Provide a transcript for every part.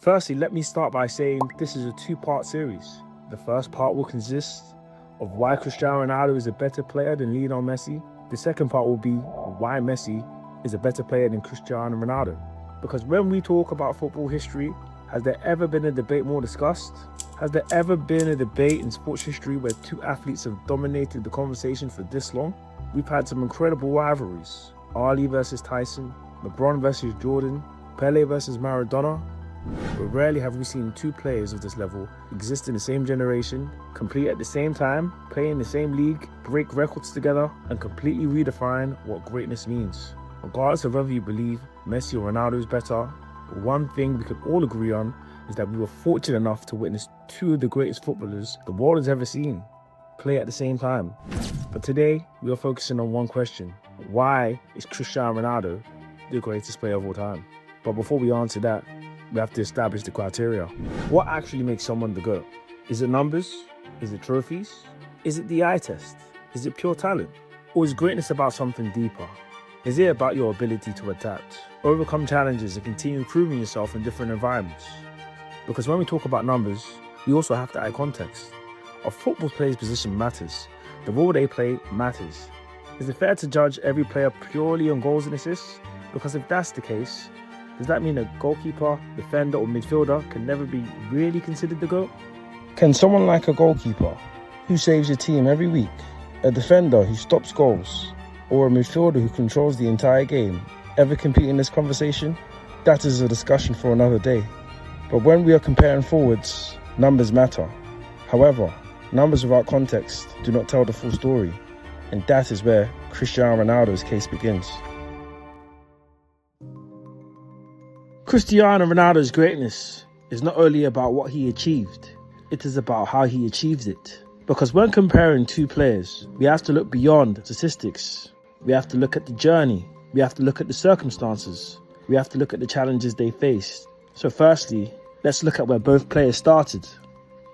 Firstly, let me start by saying this is a two-part series. The first part will consist of why Cristiano Ronaldo is a better player than Lionel Messi. The second part will be why Messi is a better player than Cristiano Ronaldo. Because when we talk about football history, has there ever been a debate more discussed? Has there ever been a debate in sports history where two athletes have dominated the conversation for this long? We've had some incredible rivalries. Ali versus Tyson, LeBron versus Jordan, Pele versus Maradona. But rarely have we seen two players of this level exist in the same generation, compete at the same time, play in the same league, break records together, and completely redefine what greatness means. Regardless of whether you believe Messi or Ronaldo is better, one thing we could all agree on is that we were fortunate enough to witness two of the greatest footballers the world has ever seen play at the same time. But today, we are focusing on one question. Why is Cristiano Ronaldo the greatest player of all time? But before we answer that, we have to establish the criteria. What actually makes someone the GOAT? Is it numbers? Is it trophies? Is it the eye test? Is it pure talent? Or is greatness about something deeper? Is it about your ability to adapt, overcome challenges, and continue improving yourself in different environments? Because when we talk about numbers, we also have to add context. A football player's position matters. The role they play matters. Is it fair to judge every player purely on goals and assists? Because if that's the case, does that mean a goalkeeper, defender, or midfielder can never be really considered the GOAT? Can someone like a goalkeeper who saves your team every week, a defender who stops goals, or a midfielder who controls the entire game ever compete in this conversation? That is a discussion for another day. But when we are comparing forwards, numbers matter. However, numbers without context do not tell the full story, and that is where Cristiano Ronaldo's case begins. Cristiano Ronaldo's greatness is not only about what he achieved, it is about how he achieved it. Because when comparing two players, we have to look beyond statistics. We have to look at the journey. We have to look at the circumstances. We have to look at the challenges they faced. So firstly, let's look at where both players started.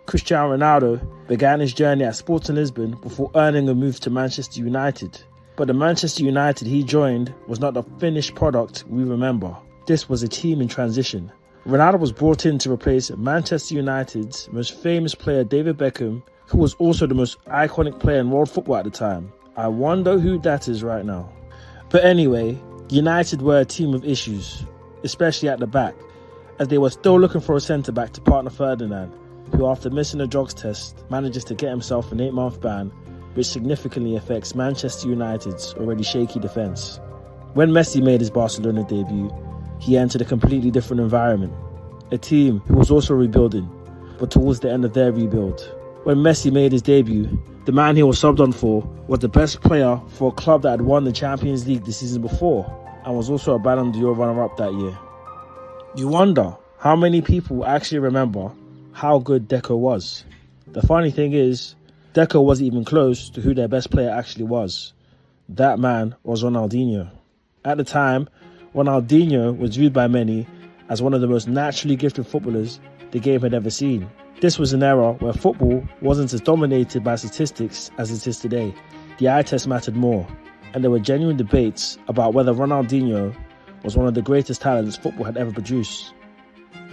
Cristiano Ronaldo began his journey at Sporting Lisbon before earning a move to Manchester United. But the Manchester United he joined was not the finished product we remember. This was a team in transition. Ronaldo was brought in to replace Manchester United's most famous player David Beckham, who was also the most iconic player in world football at the time. I wonder who that is right now. But anyway, United were a team of issues, especially at the back, as they were still looking for a centre-back to partner Ferdinand, who after missing a drugs test manages to get himself an 8-month ban, which significantly affects Manchester United's already shaky defence. When Messi made his Barcelona debut, he entered a completely different environment, a team who was also rebuilding, but towards the end of their rebuild. When Messi made his debut, the man he was subbed on for was the best player for a club that had won the Champions League the season before, and was also a Ballon d'Or runner-up that year. You wonder how many people actually remember how good Deco was. The funny thing is, Deco wasn't even close to who their best player actually was. That man was Ronaldinho. At the time, Ronaldinho was viewed by many as one of the most naturally gifted footballers the game had ever seen. This was an era where football wasn't as dominated by statistics as it is today. The eye test mattered more, and there were genuine debates about whether Ronaldinho was one of the greatest talents football had ever produced.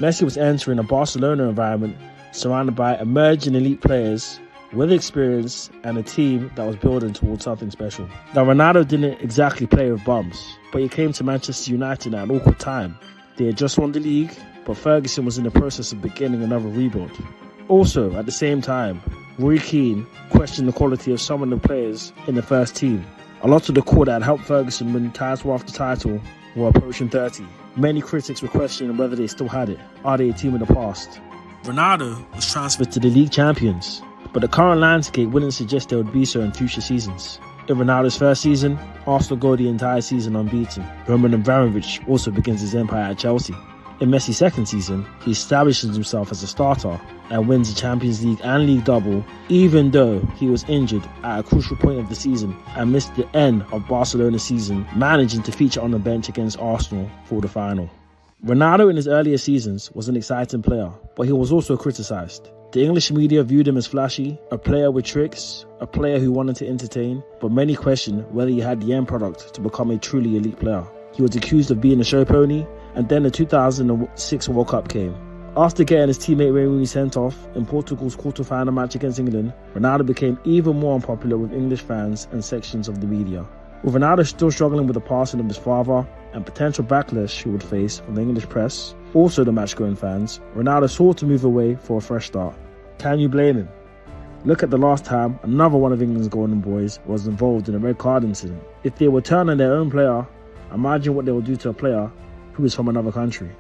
Messi was entering a Barcelona environment surrounded by emerging elite players with experience and a team that was building towards something special. Now, Ronaldo didn't exactly play with bums, but he came to Manchester United at an awkward time. They had just won the league, but Ferguson was in the process of beginning another rebuild. Also, at the same time, Roy Keane questioned the quality of some of the players in the first team. A lot of the core that had helped Ferguson win title after title were approaching 30. Many critics were questioning whether they still had it. Are they a team of the past? Ronaldo was transferred to the league champions, but the current landscape wouldn't suggest there would be so in future seasons. In Ronaldo's first season, Arsenal go the entire season unbeaten. Roman Abramovich also begins his empire at Chelsea. In Messi's second season, he establishes himself as a starter and wins the Champions League and League double, even though he was injured at a crucial point of the season and missed the end of Barcelona's season, managing to feature on the bench against Arsenal for the final. Ronaldo in his earlier seasons was an exciting player, but he was also criticised. The English media viewed him as flashy, a player with tricks, a player who wanted to entertain, but many questioned whether he had the end product to become a truly elite player. He was accused of being a show pony, and then the 2006 World Cup came. After getting his teammate Wayne Rooney sent off in Portugal's quarter-final match against England, Ronaldo became even more unpopular with English fans and sections of the media. With Ronaldo still struggling with the passing of his father and potential backlash he would face from the English press, also the match-going fans, Ronaldo sought to move away for a fresh start. Can you blame him? Look at the last time another one of England's golden boys was involved in a red card incident. If they were turning their own player, imagine what they will do to a player who is from another country.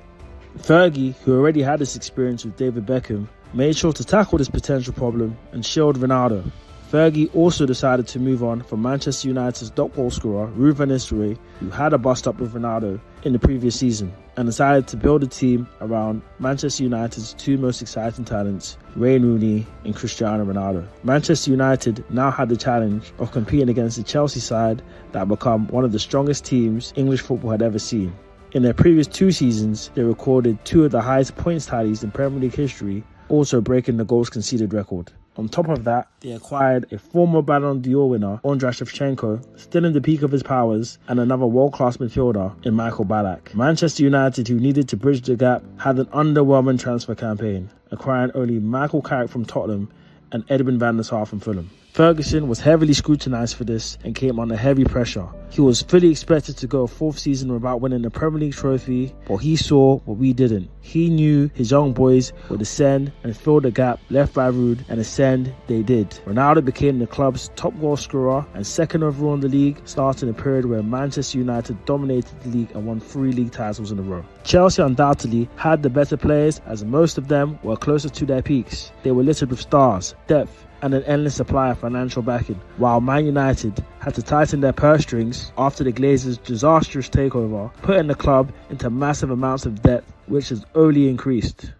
Fergie, who already had this experience with David Beckham, made sure to tackle this potential problem and shield Ronaldo. Fergie also decided to move on from Manchester United's top goal scorer Ruud van Nistelrooy, who had a bust-up with Ronaldo in the previous season, and decided to build a team around Manchester United's two most exciting talents, Wayne Rooney and Cristiano Ronaldo. Manchester United now had the challenge of competing against the Chelsea side that had become one of the strongest teams English football had ever seen. In their previous 2 seasons, they recorded 2 of the highest points tallies in Premier League history, also breaking the goals conceded record. On top of that, they acquired a former Ballon d'Or winner, Andriy Shevchenko, still in the peak of his powers, and another world-class midfielder in Michael Ballack. Manchester United, who needed to bridge the gap, had an underwhelming transfer campaign, acquiring only Michael Carrick from Tottenham and Edwin van der Sar from Fulham. Ferguson was heavily scrutinised for this and came under heavy pressure. He was fully expected to go a 4th season without winning the Premier League trophy, but he saw what we didn't. He knew his young boys would ascend and fill the gap left by Ruud, and ascend they did. Ronaldo became the club's top goal scorer and 2nd overall in the league, starting a period where Manchester United dominated the league and won 3 league titles in a row. Chelsea undoubtedly had the better players, as most of them were closer to their peaks. They were littered with stars, depth, and an endless supply of financial backing, while Man United had to tighten their purse strings after the Glazers' disastrous takeover, putting the club into massive amounts of debt, which has only increased.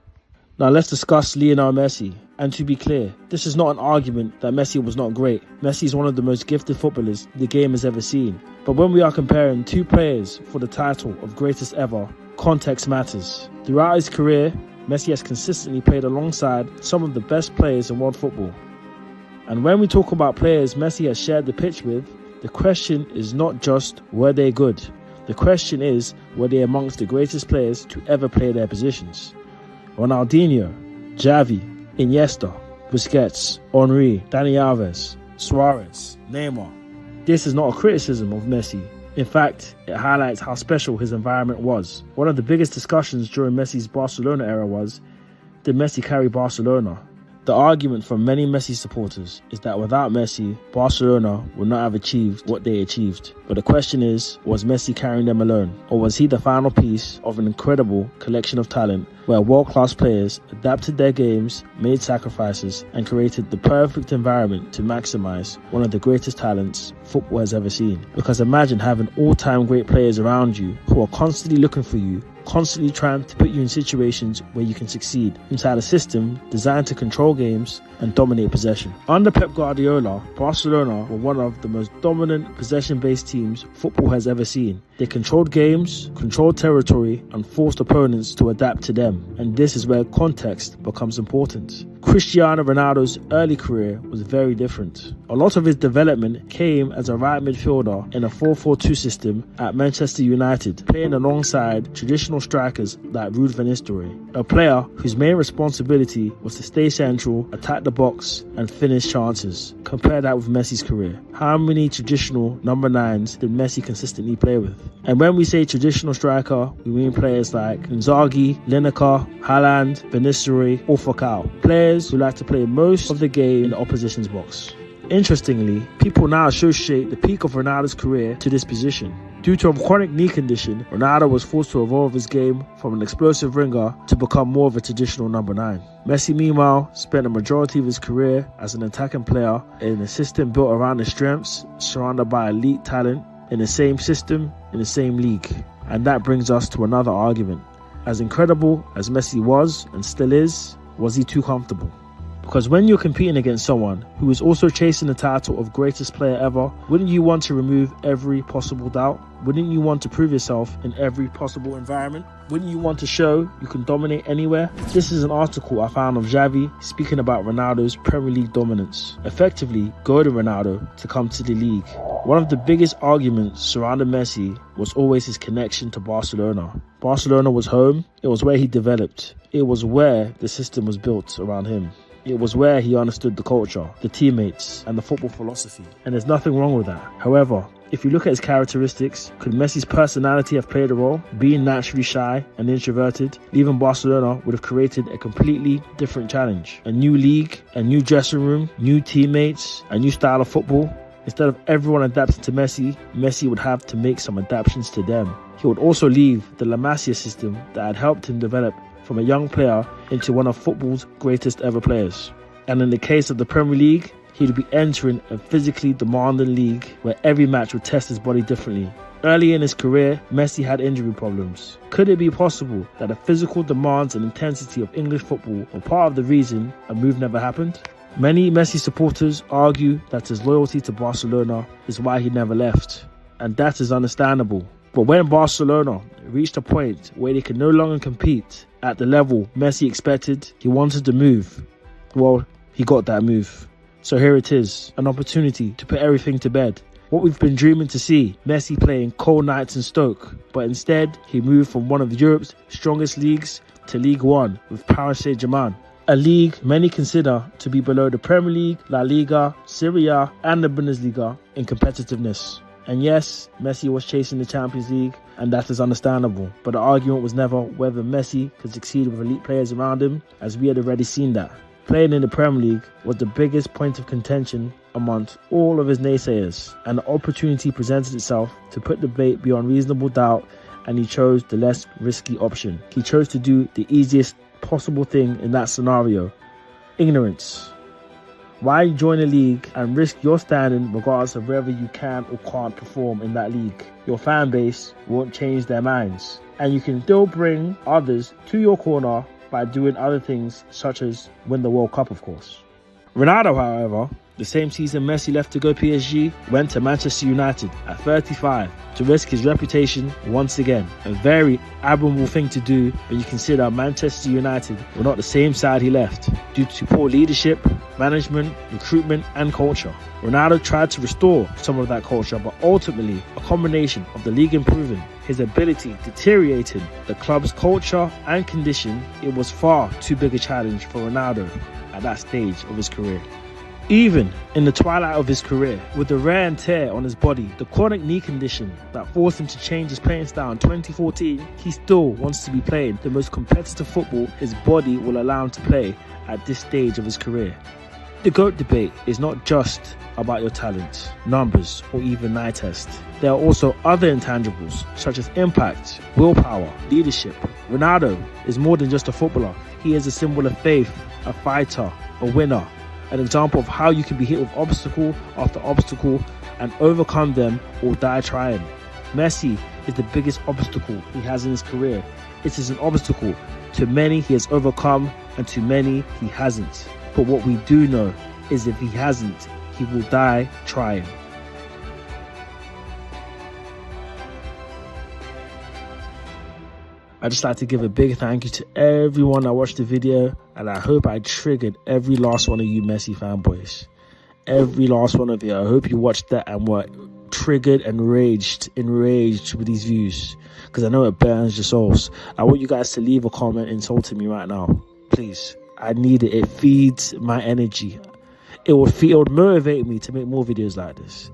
Now let's discuss Lionel Messi. And to be clear, this is not an argument that Messi was not great. Messi is one of the most gifted footballers the game has ever seen. But when we are comparing 2 players for the title of greatest ever, context matters. Throughout his career, Messi has consistently played alongside some of the best players in world football. And when we talk about players Messi has shared the pitch with, the question is not just were they good. The question is, were they amongst the greatest players to ever play their positions? Ronaldinho, Xavi, Iniesta, Busquets, Henry, Dani Alves, Suarez, Neymar. This is not a criticism of Messi. In fact, it highlights how special his environment was. One of the biggest discussions during Messi's Barcelona era was, did Messi carry Barcelona? The argument from many Messi supporters is that without Messi, Barcelona would not have achieved what they achieved. But the question is, was Messi carrying them alone? Or was he the final piece of an incredible collection of talent where world-class players adapted their games, made sacrifices, and created the perfect environment to maximize one of the greatest talents football has ever seen? Because imagine having all-time great players around you who are constantly looking for you, constantly trying to put you in situations where you can succeed inside a system designed to control games and dominate possession. Under Pep Guardiola, Barcelona were one of the most dominant possession-based teams football has ever seen. They controlled games, controlled territory, and forced opponents to adapt to them. And this is where context becomes important. Cristiano Ronaldo's early career was very different. A lot of his development came as a right midfielder in a 4-4-2 system at Manchester United, playing alongside traditional strikers like Ruud van Nistelrooy, a player whose main responsibility was to stay central, attack the box, and finish chances. Compare that with Messi's career. How many traditional number 9s did Messi consistently play with? And when we say traditional striker, we mean players like Inzaghi, Lineker, Haaland, Van Nistelrooy, or Falcao. Players who like to play most of the game in the opposition's box. Interestingly, people now associate the peak of Ronaldo's career to this position. Due to a chronic knee condition, Ronaldo was forced to evolve his game from an explosive ringer to become more of a traditional number 9. Messi, meanwhile, spent the majority of his career as an attacking player in a system built around his strengths, surrounded by elite talent, in the same system, in the same league. And that brings us to another argument. As incredible as Messi was and still is, was he too comfortable? Because when you're competing against someone who is also chasing the title of greatest player ever, wouldn't you want to remove every possible doubt? Wouldn't you want to prove yourself in every possible environment? Wouldn't you want to show you can dominate anywhere? This is an article I found of Xavi speaking about Ronaldo's Premier League dominance, effectively goading Ronaldo to come to the league. One of the biggest arguments surrounding Messi was always his connection to Barcelona. Barcelona was home, it was where he developed, it was where the system was built around him. It was where he understood the culture, the teammates, and the football philosophy. And there's nothing wrong with that. However, if you look at his characteristics, could Messi's personality have played a role? Being naturally shy and introverted, leaving Barcelona would have created a completely different challenge. A new league, a new dressing room, new teammates, a new style of football. Instead of everyone adapting to Messi, Messi would have to make some adaptations to them. He would also leave the La Masia system that had helped him develop from a young player into one of football's greatest ever players. And in the case of the Premier League, he would be entering a physically demanding league where every match would test his body differently. Early in his career, Messi had injury problems. Could it be possible that the physical demands and intensity of English football were part of the reason a move never happened? Many Messi supporters argue that his loyalty to Barcelona is why he never left, and that is understandable. But when Barcelona reached a point where they could no longer compete at the level Messi expected, he wanted to move. Well, he got that move. So here it is, an opportunity to put everything to bed. What we've been dreaming to see, Messi playing cold nights in Stoke, but instead he moved from one of Europe's strongest leagues to League One with Paris Saint-Germain. A league many consider to be below the Premier League, La Liga, Serie A and the Bundesliga in competitiveness. And yes, Messi was chasing the Champions League, and that is understandable. But the argument was never whether Messi could succeed with elite players around him, as we had already seen that. Playing in the Premier League was the biggest point of contention amongst all of his naysayers, and the opportunity presented itself to put the debate beyond reasonable doubt, and he chose the less risky option. He chose to do the easiest possible thing in that scenario: ignorance. Why join a league and risk your standing regardless of whether you can or can't perform in that league? Your fan base won't change their minds, and you can still bring others to your corner by doing other things, such as win the World Cup, of course. Ronaldo, however, the same season Messi left to go PSG, went to Manchester United at 35 to risk his reputation once again. A very admirable thing to do when you consider Manchester United were not the same side he left due to poor leadership, management, recruitment and culture. Ronaldo tried to restore some of that culture, but ultimately a combination of the league improving, his ability deteriorating, the club's culture and condition, it was far too big a challenge for Ronaldo at that stage of his career. Even in the twilight of his career, with the wear and tear on his body, the chronic knee condition that forced him to change his playing style in 2014, he still wants to be playing the most competitive football his body will allow him to play at this stage of his career. The GOAT debate is not just about your talent, numbers, or even eye test. There are also other intangibles such as impact, willpower, leadership. Ronaldo is more than just a footballer. He is a symbol of faith, a fighter, a winner. An example of how you can be hit with obstacle after obstacle and overcome them or die trying. Messi is the biggest obstacle he has in his career. It is an obstacle to many he has overcome and to many he hasn't. But what we do know is if he hasn't, he will die trying. I'd just like to give a big thank you to everyone that watched the video, and I hope I triggered every last one of you Messi fanboys. Every last one of you. I hope you watched that and were triggered and enraged with these views, because I know it burns your souls. I want you guys to leave a comment insulting me right now. Please. I need it. It feeds my energy. It would motivate me to make more videos like this.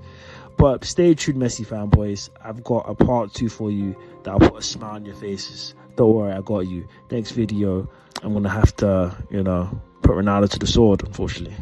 But stay tuned, Messi fanboys. I've got a part 2 for you that'll put a smile on your faces. Don't worry, I got you. Next video, I'm going to have to, put Ronaldo to the sword, unfortunately.